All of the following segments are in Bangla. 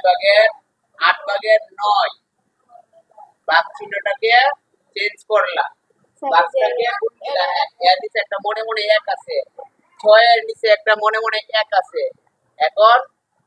ভাগের 8/9 ভাগ চিহ্নটাকে চেঞ্জ করলাম, ভাগটাকে গুণ দিলাম। এর নিচে একটা মনে মনে 1 আছে, 6 এর নিচে একটা মনে মনে 1 আছে। এখন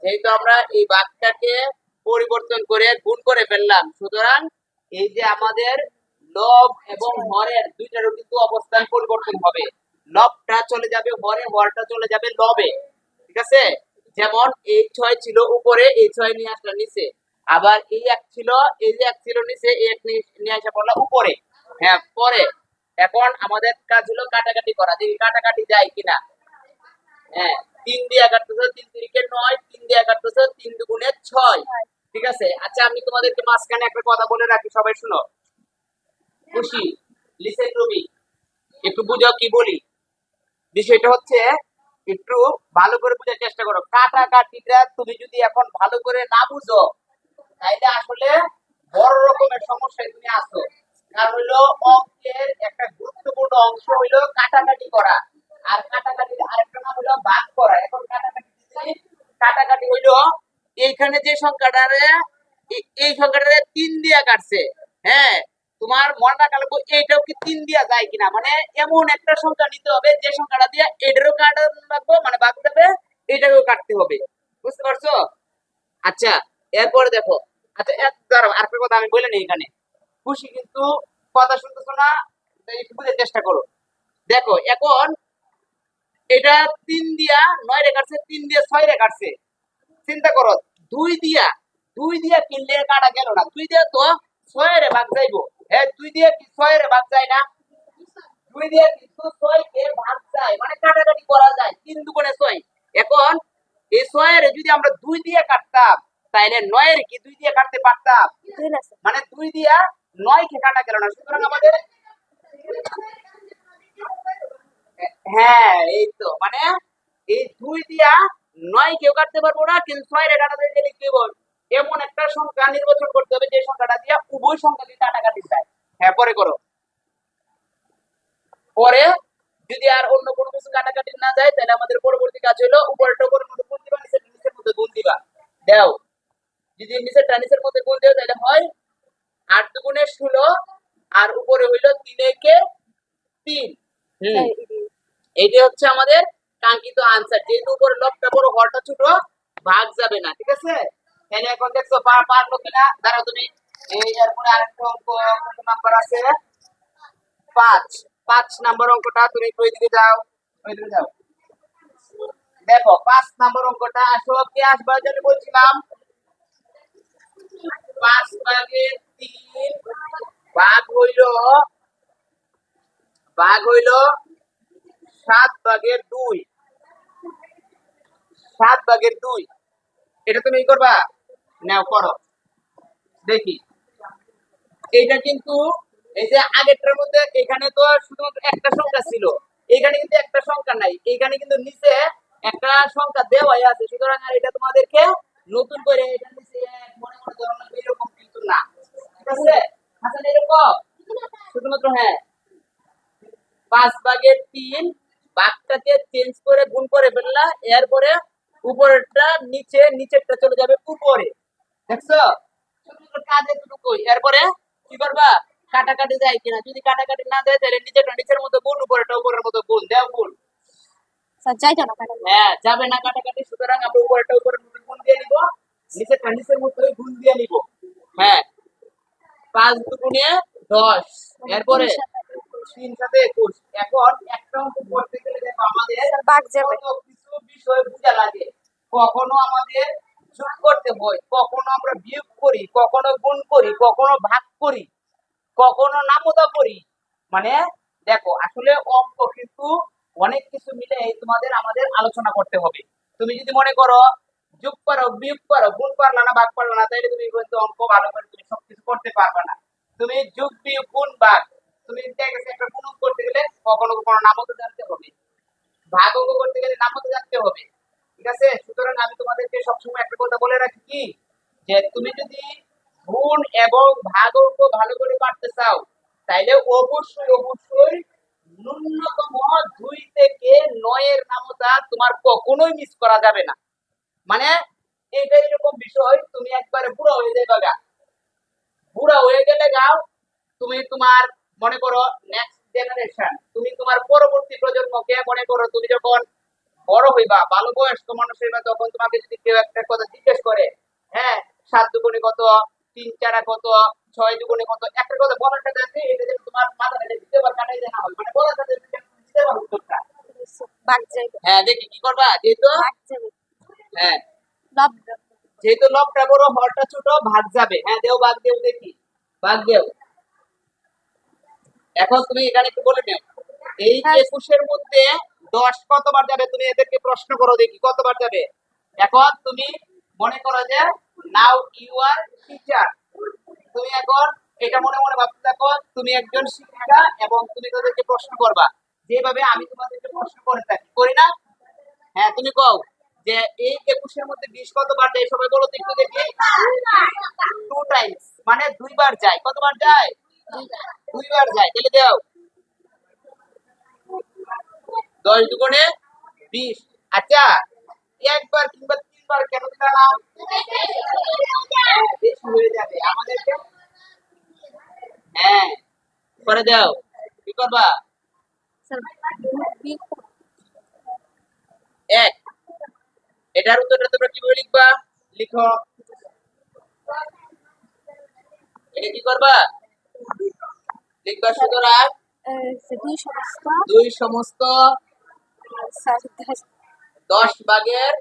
যেহেতু আমরা এই ভাগটাকে পরিবর্তন করে গুণ করে ফেললাম, সুতরাং এই যে আমাদের লব এবং হরের দুইটারও কিন্তু অবস্থান পরিবর্তন হবে। লবটা চলে যাবে হরে, হরটা চলে যাবে লবে। ঠিক আছে? যেমন এই 6 ছিল উপরে, এই 6 নিয়ে আসলাম নিচে। আবার এই 1 ছিল, এই যে 1 ছিল নিচে, এই 1 নিয়ে আসা পড়লো উপরে। হ্যাঁ, পরে এখন আমাদের কাজ হলো কাটাকাটি করা, দেখি কাটাকাটি যায় কিনা। হ্যাঁ, 3 দিয়ে কাটতেছো, 3 তিরিকে 9, 3 দিয়ে কাটতেছো, 3 দুগুণে 6। ঠিক আছে? আচ্ছা, আমি তোমাদেরকে মাঝখানে একটা কথা বলে রাখি, সবাই শুনো। খুশি, লিসেন টু মি, একটু বুঝাও কি বলি। বিষয়টা হচ্ছে একটু ভালো করে বোঝার চেষ্টা করো। কাটাকাটিটা তুমি যদি এখন ভালো করে না বুঝো, তাইলে আসলে বড় রকমের সমস্যায় তুমি আছো। কারণ হইলো অঙ্কের একটা গুরুত্বপূর্ণ অংশ হইলো কাটাকাটি করা, আর কাটাকাটির আরেকটা নাম হইলো ভাগ করা। এখন কাটাকাটি হইলো এইখানে যে সংখ্যাটারে, এই সংখ্যাটারে 3 দিয়া কাটছে। হ্যাঁ, তোমার মনে রাখা লাগবে এইটাও কি 3 দিয়া যায় কিনা। মানে এমন একটা সংখ্যা নিতে হবে যে সংখ্যাটা দিয়ে এটারও কাটানো লাগবে, মানে ভাগ দেবে, এটাকেও কাটতে হবে। বুঝতে পারছো? আচ্ছা, এরপরে দেখো। আচ্ছা, দাঁড়াও, আরেকটা কথা আমি বলে নিই এখানে। খুশি কিন্তু কথা শুনতেছো না, তাই একটু বুঝার চেষ্টা করো। দেখো, এখন এটা 3 দিয়া 9 রে কাটছে, 3 দিয়ে 6 রে কাটছে। চিন্তা করো, 2 দিয়া কিনলে কাটা গেল না, 2 দিয়ে তো 6 রে ভাগ যাইবো। হ্যাঁ, 2 দিয়ে কি 6 রে ভাগ যায় না? 2 দিয়ে কিন্তু 6 কে ভাগ যায়, মানে কাটাকাটি করা যায়। 3 দুগুণে 6। এখন এই 6 এর যদি আমরা 2 দিয়ে কাটতাম, তাহলে 9 এর কি 2 দিয়ে কাটতে পারতাম? মানে 2 দিয়া 9 কে কাটা গেল না। সুতরাং আমাদের, হ্যাঁ, এই তো, মানে এই 2 দিয়া 9 কেউ কাটতে পারবো না, কিন্তু 6 এর কাটাতে গেলে কি হবে? এমন একটা সংখ্যা নির্বাচন করতে হবে যে সংখ্যাটা দিয়া উভয় সংখ্যাকে কাটাকাটি যায়। হ্যাঁ, পরে করো। পরে যদি আর অন্য কোনো কিছু কাটাকাটি না যায়, তাহলে আমাদের পরবর্তী কাজ হলো উপরেরটা উপরের মধ্যে গুণ দিবা, নিচের মধ্যে গুণ দিবা। দাও, যদি নিচেরটা নিচের মধ্যে গুণ দেও, তাহলে হয় 8 দুগুণে 16, আর উপরে হইলো 3 একে 3। এইটা হচ্ছে আমাদের কাঙ্ক্ষিত আনসার। যেহেতু উপরে লবটা বড়, হরটা ছোট, ভাগ যাবে না। ঠিক আছে? তাহলে এখন দেখছো পারলো কিনা। দাঁড়াও তুমি, এই এরপরে আরেকটা অঙ্ক, কত নাম্বার আছে? 5। 5 নাম্বার অঙ্কটা তুমি ওই দিকে যাও, ওই দিকে যাও। দেখো, 5 নাম্বার অঙ্কটা আসো, কি আসবে জানি বলছিলাম? 5/3 ভাগ হইলো, ভাগ হইলো 7/2। 7/2, এটা তুমি কি করবা? নাও, করো দেখি। এইটা কিন্তু এই যে আগেরটার মধ্যে এখানে তো শুধুমাত্র একটা সংখ্যা ছিল, এখানে কিন্তু একটা সংখ্যা নাই, এখানে কিন্তু নিচে একটা সংখ্যা দেওয়াই আছে। সুতরাং আর এটা তোমাদেরকে নতুন করে এটা নিচে মনে মনে ধরো না, এরকম কিন্তু না। ঠিক আছে? আচ্ছা, এরকম শুধুমাত্র, হ্যাঁ, 5/3 ভাগটাকে চেঞ্জ করে গুণ করে ফেললা, এরপরে উপরেরটা নিচে, নিচেরটা চলে যাবে উপরে। দেখছো? শুধুমাত্র কাজ এতটুকু। এরপরে কি করবা? কাটাকাটি যায় কিনা। যদি কাটাকাটি না যায়, তাহলে নিচেরটা নিচের মতো গুণ, উপরেরটা উপরের মতো গুণ। দেও গুণ। হ্যাঁ, যাবে না কাটাকাটি। সুতরাং আমরা উপরেরটা উপরের মতো গুণ দিয়ে নিব, নিচেরটা নিচের মতো গুণ দিয়ে নিব। হ্যাঁ, 5 দুগুণে 10, এরপরে 3 সাথে 21। এখন একটা অঙ্ক করতে গেলে দেখো আমাদের কত কিছু বিষয় বোঝা লাগে। কখনো আমাদের যোগ করতে হয়, কখনো আমরা বিয়োগ করি, কখনো গুণ করি, কখনো ভাগ করি, কখনো নামতা করি। মানে দেখো, আসলে অঙ্ক কিন্তু অনেক কিছু মিলে তোমাদের আমাদের আলোচনা করতে হবে। তুমি যদি মনে করো যোগ করো, বিয়োগ করো, গুণ পারলা না, ভাগ পারলা না, তাহলে তুমি কিন্তু অঙ্ক ভালো করে তুমি সবকিছু করতে পারবে না। তুমি যোগ, বিয়োগ, গুণ, ভাগ, তুমি দেখে একটা গুণ করতে গেলে কখনো কখনো নামতা জানতে হবে, ভাগ অঙ্ক করতে গেলে নামতা জানতে হবে। ঠিক আছে? সুতরাং আমি তোমাদেরকে সবসময় একটা কথা বলে রাখি কি, যে তুমি যদি গুণ এবং ভাগ অঙ্ক ভালো করে পারতে চাও, তাইলে অবশ্যই অবশ্যই ন্যূনতম 2 থেকে 9 এর নামতা তোমার কখনোই মিস করা যাবে না। মানে এইটা এরকম বিষয়, তুমি একবারে বুড়া হয়ে যাবে গা। বুড়া হয়ে গেলে গাও তুমি তোমার মনে করো নেক্সট জেনারেশন, তুমি তোমার পরবর্তী প্রজন্মকে মনে করো, তুমি যখন বড় হইবা, ভালো বয়স্ক মানুষ হইবা, তখন তোমাকে যদি কেউ একটা কথা জিজ্ঞেস করে, হ্যাঁ 7 দুগুণে কত, 3 চারা কত, 6 দুগুণে কত, একটা কথা বলার সাথে আছে এটা যেন তোমার মাথায় দিতে পার কাটাই দেনা হয়, মানে বলার সাথে সাথে দিতে পারো উত্তরটা। হ্যাঁ দেখি কি করবা, যেহেতু হ্যাঁ যেহেতু লবটা বড় হরটা ছোট, ভাগ যাবে। হ্যাঁ দেও, ভাগ দেও, দেখি ভাগ দেও। এখন তুমি এখানে একটু বলে নেও, এই 21 মধ্যে 10 কতবার যাবে, তুমি এদেরকে প্রশ্ন করো দেখি কতবার যাবে। এখন তুমি মনে করো যে নাও ইউ আর টিচার, তুমি এখন এটা মনে মনে ভাবতে থাকো তুমি একজন শিক্ষিকা এবং তুমি তাদেরকে প্রশ্ন করবা যেভাবে আমি তোমাদেরকে প্রশ্ন করে থাকি, করি না? হ্যাঁ তুমি কও যে এই 21 মধ্যে 20 কতবার যায়, সবাই বলো তো একটু দেখি। 2 টাইমস, মানে 2 বার যায়। কতবার যায়? 2 বার যায়। তাহলে দাও 10 দুগুণে 20। আচ্ছা একবার কিংবা 3 বার কেন দিলা না? বেশি হয়ে যাবে আমাদেরকে। হ্যাঁ করে দাও, কি করবা? এক, এটার উত্তরটা তোমরা কিভাবে লিখবা? লিখো, এটা কি করবা? লিখবা সুতরাং 2 সমস্ত 10 ভাগের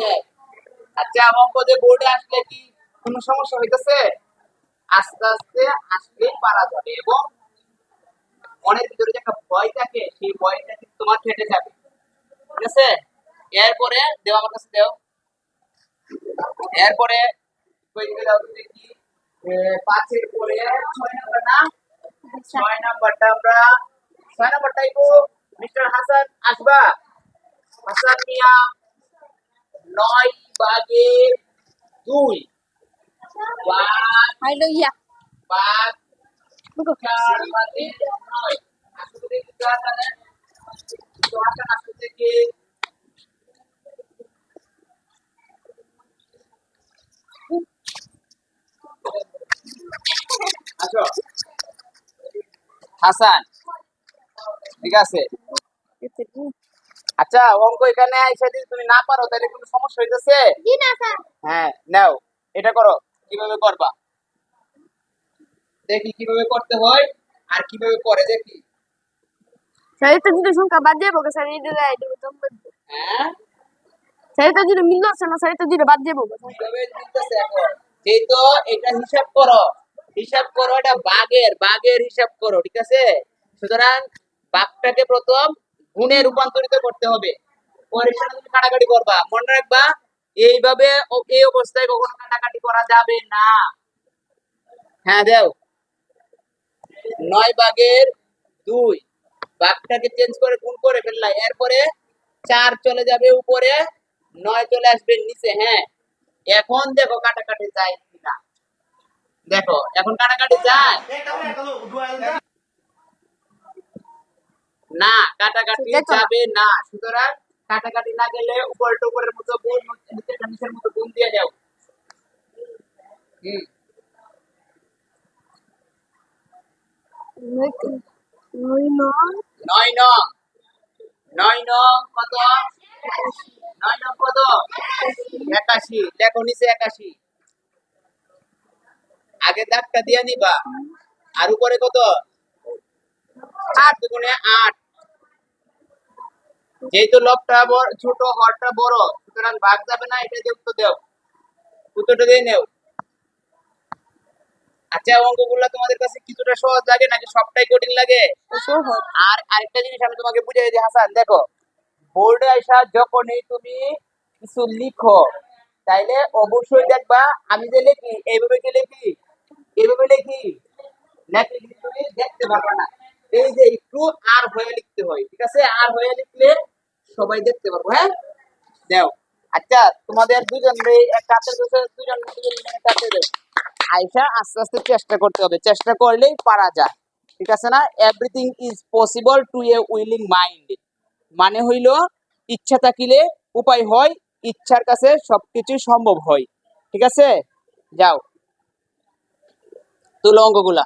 1। আচ্ছা অঙ্ক যে বোর্ডে আসলে কি কোনো সমস্যা হইতেছে? আস্তে আস্তে আসলেই পারা যাবে, এবং মনের ভিতরে যে একটা ভয় থাকে সেই ভয়টা কিন্তু তোমার কেটে যাবে, ঠিক আছে? এরপরে দেও, আমার কাছে দেও। এরপরে কই দিকে দাও তো দেখি। 5 এর পরে 6 নাম্বার না? 6 নাম্বারটা আমরা 6 নাম্বারটাই তো মিস্টার হাসান আসবা। হাসান মিয়া 9 ভাগের 2 ভাগ 4 ভাগের 9। আসলে দেখি তো হাসানের, তো হাসান আসলে দেখি। আসো হাসান, ঠিক আছে? আচ্ছা অঙ্ক এখানে আইসা যদি তুমি না পারো তাহলে কোনো সমস্যা হইতেছে? হ্যাঁ নাও, এটা করো। কিভাবে করবা দেখি, কিভাবে করতে হয় আর কিভাবে করে দেখি। হ্যাঁ কিভাবে মিলতেছে এখন? যেহেতু এটা হিসাব করো, হিসাব করো, এটা ভাগের ভাগের হিসাব করো, ঠিক আছে? সুতরাং ভাগটাকে প্রথম গুণে রূপান্তরিত করতে হবে, পরে সেটা তুমি কাটাকাটি করবা। মনে রাখবা এইভাবে এই অবস্থায় কখনো কাটাকাটি করা যাবে না। হ্যাঁ দেও 9 ভাগের 2, ভাগটাকে চেঞ্জ করে গুণ করে ফেললা, এরপরে 4 চলে যাবে উপরে, 9 চলে আসবে নিচে। হ্যাঁ এখন দেখো কাটাকাটি যায় কিনা, দেখো এখন কাটাকাটি যায় না, কাটাকাটি যাবে না। সুতরাং কাটাকাটি না গেলে উপরটা উপরের মতো গুণ, নিচেরটা নিচের মতো গুণ দিয়ে যাও। হুম 9 নং, 9 নং কত? 9 নং কত? 81। লেখো নিচে 81, আগে দাগটা দিয়ে নিবা। আর উপরে কত? 8 দুগুণে 8। যেহেতু লবটা ছোট হরটা বড়, সুতরাং ভাগ যাবে না, এটা দিয়ে উত্তর দাও, উত্তরটা দিয়ে নেও। আচ্ছা অঙ্কগুলো তোমাদের কাছে কিছুটা সহজ লাগে নাকি সবটাই কঠিন লাগে? আর আরেকটা জিনিস আমি তোমাকে বুঝিয়ে দিই হাসান, দেখো বোর্ডে আইসা যখনই তুমি কিছু লিখো তাইলে অবশ্যই দেখবা আমি যে লিখি এইভাবে কি লিখি, এইভাবে লিখি নাকি তুমি দেখতে পারবে না। এই যে একটু আর হয়ে লিখতে হয়, ঠিক আছে? আর হয়ে লিখলে সবাই দেখতে পারবো। হ্যাঁ দাও। আচ্ছা তোমাদের দুজনে একটা হাতের কাছে দুজন কাছে দাও, আইসা আস্তে আস্তে চেষ্টা করতে হবে, চেষ্টা করলেই পারা যায়, ঠিক আছে না? Everything is possible to A willing mind, মানে হইল ইচ্ছা থাকিলে উপায় হয়, ইচ্ছার কাছে সবকিছু সম্ভব হয়। ঠিক আছে, যাও তুলো অঙ্কগুলা।